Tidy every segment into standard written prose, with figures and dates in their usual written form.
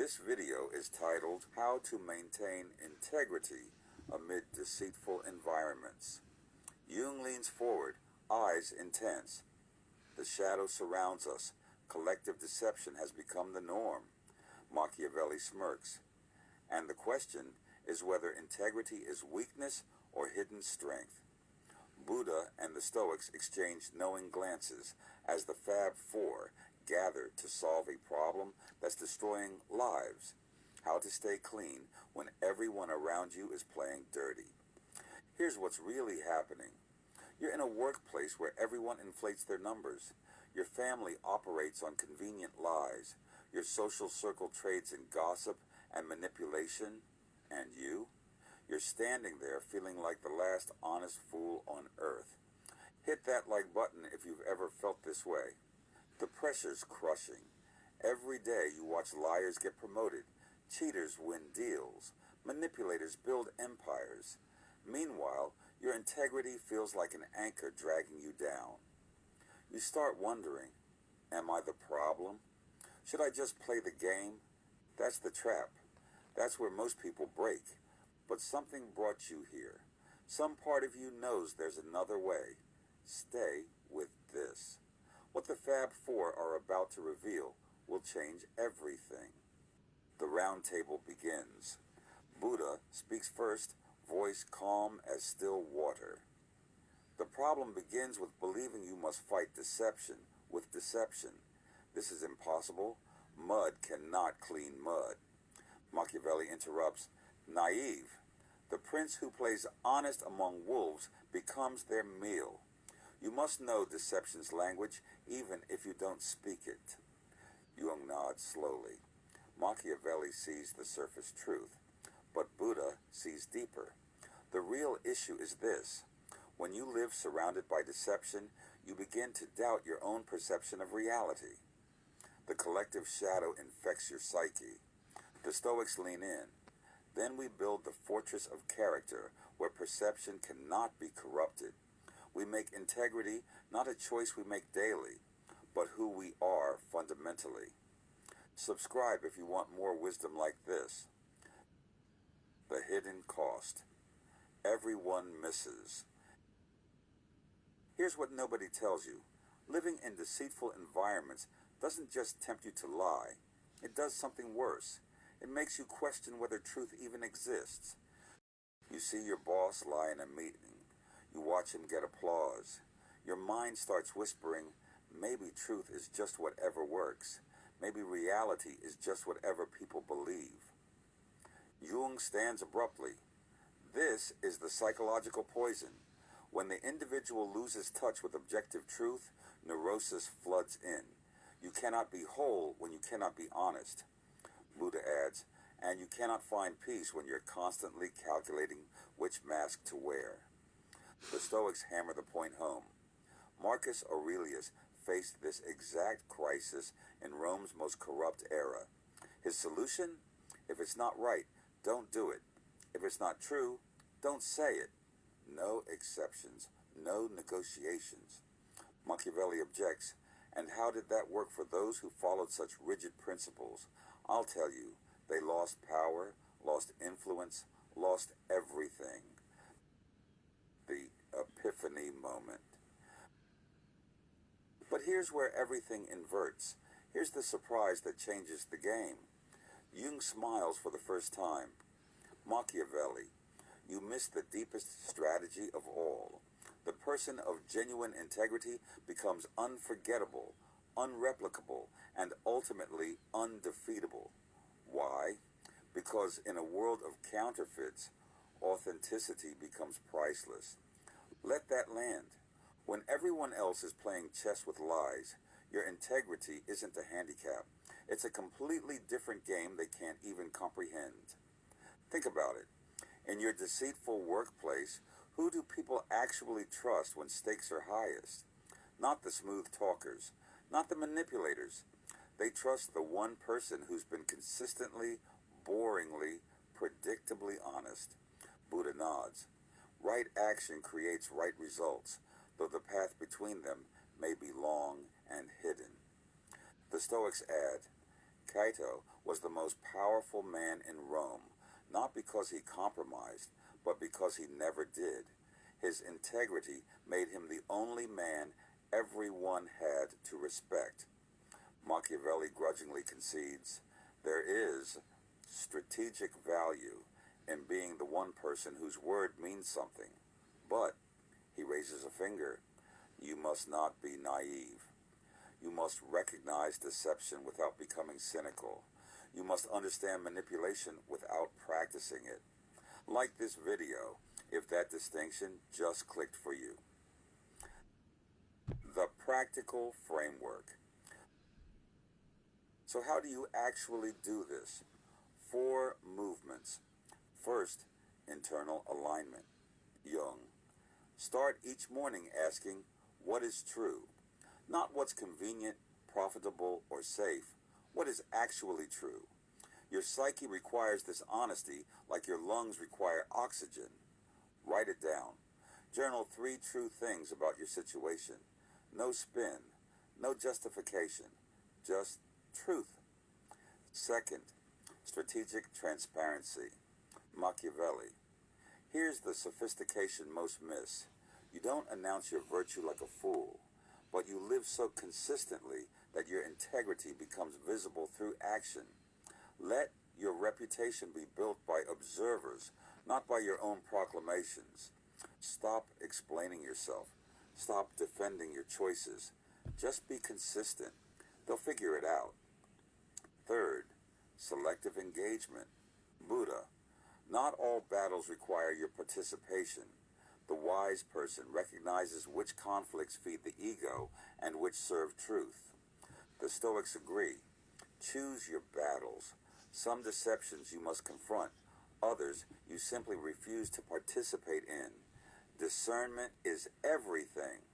This video is titled How to Maintain Integrity Amid Deceitful Environments. Jung leans forward, eyes intense. The shadow surrounds us. Collective deception has become the norm. Machiavelli smirks. And the question is whether integrity is weakness or hidden strength. Buddha and the Stoics exchanged knowing glances as the Fab Four gathered to solve a problem that's destroying lives. How to stay clean when everyone around you is playing dirty. Here's what's really happening. You're in a workplace where everyone inflates their numbers. Your family operates on convenient lies. Your social circle trades in gossip and manipulation. And you're standing there feeling like the last honest fool on earth. Hit that like button if you've ever felt this way. The pressure's crushing. Every day you watch liars get promoted, cheaters win deals, manipulators build empires. Meanwhile, your integrity feels like an anchor dragging you down. You start wondering, am I the problem? Should I just play the game? That's the trap. That's where most people break. But something brought you here. Some part of you knows there's another way. Stay with this. What the Fab Four are about to reveal will change everything. The round table begins. Buddha speaks first, voice calm as still water. The problem begins with believing you must fight deception with deception. This is impossible. Mud cannot clean mud. Machiavelli interrupts. Naive. The prince who plays honest among wolves becomes their meal. You must know deception's language even if you don't speak it. Jung nods slowly. Machiavelli sees the surface truth, but Buddha sees deeper. The real issue is this. When you live surrounded by deception, you begin to doubt your own perception of reality. The collective shadow infects your psyche. The Stoics lean in. Then we build the fortress of character where perception cannot be corrupted. We make integrity not a choice we make daily, but who we are fundamentally. Subscribe if you want more wisdom like this. The hidden cost. Everyone misses. Here's what nobody tells you. Living in deceitful environments doesn't just tempt you to lie. It does something worse. It makes you question whether truth even exists. You see your boss lie in a meeting. You watch him get applause. Your mind starts whispering, maybe truth is just whatever works. Maybe reality is just whatever people believe. Jung stands abruptly. This is the psychological poison. When the individual loses touch with objective truth, neurosis floods in. You cannot be whole when you cannot be honest. Buddha adds, and you cannot find peace when you're constantly calculating which mask to wear. The Stoics hammer the point home. Marcus Aurelius faced this exact crisis in Rome's most corrupt era. His solution? If it's not right, don't do it. If it's not true, don't say it. No exceptions, no negotiations. Machiavelli objects, and how did that work for those who followed such rigid principles? I'll tell you, they lost power, lost influence, lost everything. The Epiphany moment. But here's where everything inverts. Here's the surprise that changes the game. Jung smiles for the first time. Machiavelli, you missed the deepest strategy of all. The person of genuine integrity becomes unforgettable, unreplicable, and ultimately undefeatable. Why? Because in a world of counterfeits, authenticity becomes priceless. Let that land. When everyone else is playing chess with lies, your integrity isn't a handicap. It's a completely different game they can't even comprehend. Think about it. In your deceitful workplace, who do people actually trust when stakes are highest? Not the smooth talkers, not the manipulators. They trust the one person who's been consistently, boringly, predictably honest. Buddha nods. Right action creates right results, though the path between them may be long and hidden. The Stoics add, Kaito, was the most powerful man in Rome, not because he compromised, but because he never did. His integrity made him the only man everyone had to respect. Machiavelli grudgingly concedes there is strategic value in being the one person whose word means something. But, he raises a finger, you must not be naive. You must recognize deception without becoming cynical. You must understand manipulation without practicing it. Like this video, if that distinction just clicked for you. The practical framework. So how do you actually do this? 4 movements. First, internal alignment. Jung. Start each morning asking, what is true? Not what's convenient, profitable, or safe. What is actually true? Your psyche requires this honesty like your lungs require oxygen. Write it down. Journal 3 true things about your situation. No spin, no justification, just truth. Second, strategic transparency. Machiavelli. Here's the sophistication most miss. You don't announce your virtue like a fool, but you live so consistently that your integrity becomes visible through action. Let your reputation be built by observers, not by your own proclamations. Stop explaining yourself. Stop defending your choices. Just be consistent. They'll figure it out. Third, selective engagement. Buddha. Not all battles require your participation. The wise person recognizes which conflicts feed the ego and which serve truth. The Stoics agree. Choose your battles. Some deceptions you must confront. Others you simply refuse to participate in. Discernment is everything.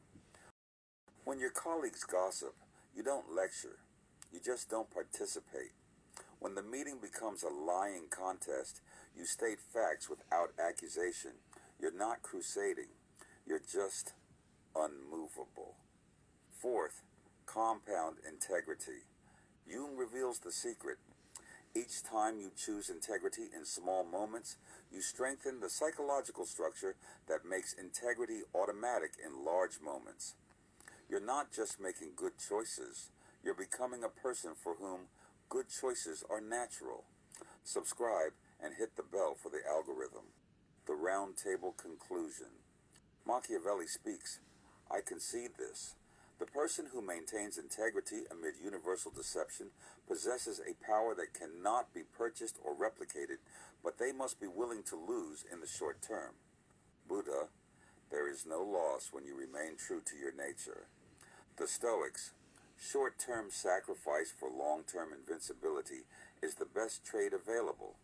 When your colleagues gossip, you don't lecture. You just don't participate. When the meeting becomes a lying contest, you state facts without accusation. You're not crusading. You're just unmovable. Fourth, compound integrity. Jung reveals the secret. Each time you choose integrity in small moments, you strengthen the psychological structure that makes integrity automatic in large moments. You're not just making good choices. You're becoming a person for whom good choices are natural. Subscribe and hit the bell for the algorithm. The round table conclusion. Machiavelli speaks, I concede this. The person who maintains integrity amid universal deception possesses a power that cannot be purchased or replicated, but they must be willing to lose in the short term. Buddha, there is no loss when you remain true to your nature. The Stoics, short-term sacrifice for long-term invincibility is the best trade available.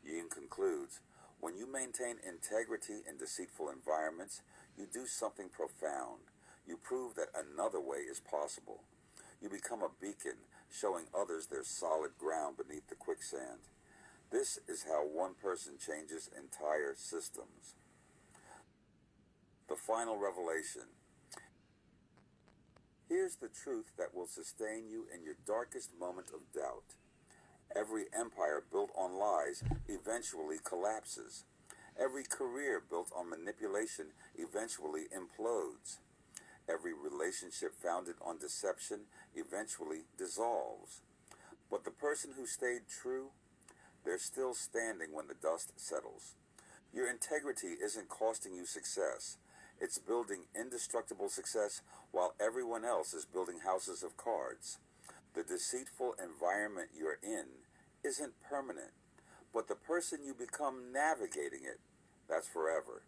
Jung concludes, when you maintain integrity in deceitful environments, you do something profound. You prove that another way is possible. You become a beacon, showing others there's solid ground beneath the quicksand. This is how one person changes entire systems. The final revelation. Here's the truth that will sustain you in your darkest moment of doubt. Every empire built on lies eventually collapses. Every career built on manipulation eventually implodes. Every relationship founded on deception eventually dissolves. But the person who stayed true, they're still standing when the dust settles. Your integrity isn't costing you success. It's building indestructible success while everyone else is building houses of cards. The deceitful environment you're in isn't permanent, but the person you become navigating it, that's forever.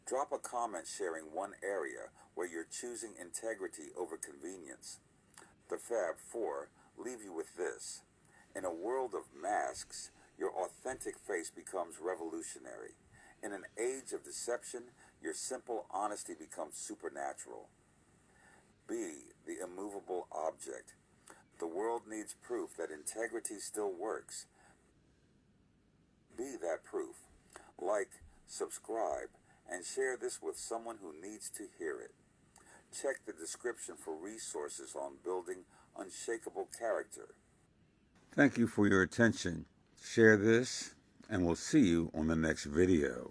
Drop a comment sharing one area where you're choosing integrity over convenience. The Fab Four leave you with this. In a world of masks, your authentic face becomes revolutionary. In an age of deception, your simple honesty becomes supernatural. Be the immovable object. The world needs proof that integrity still works. Be that proof. Like, subscribe, and share this with someone who needs to hear it. Check the description for resources on building unshakable character. Thank you for your attention. Share this, and we'll see you on the next video.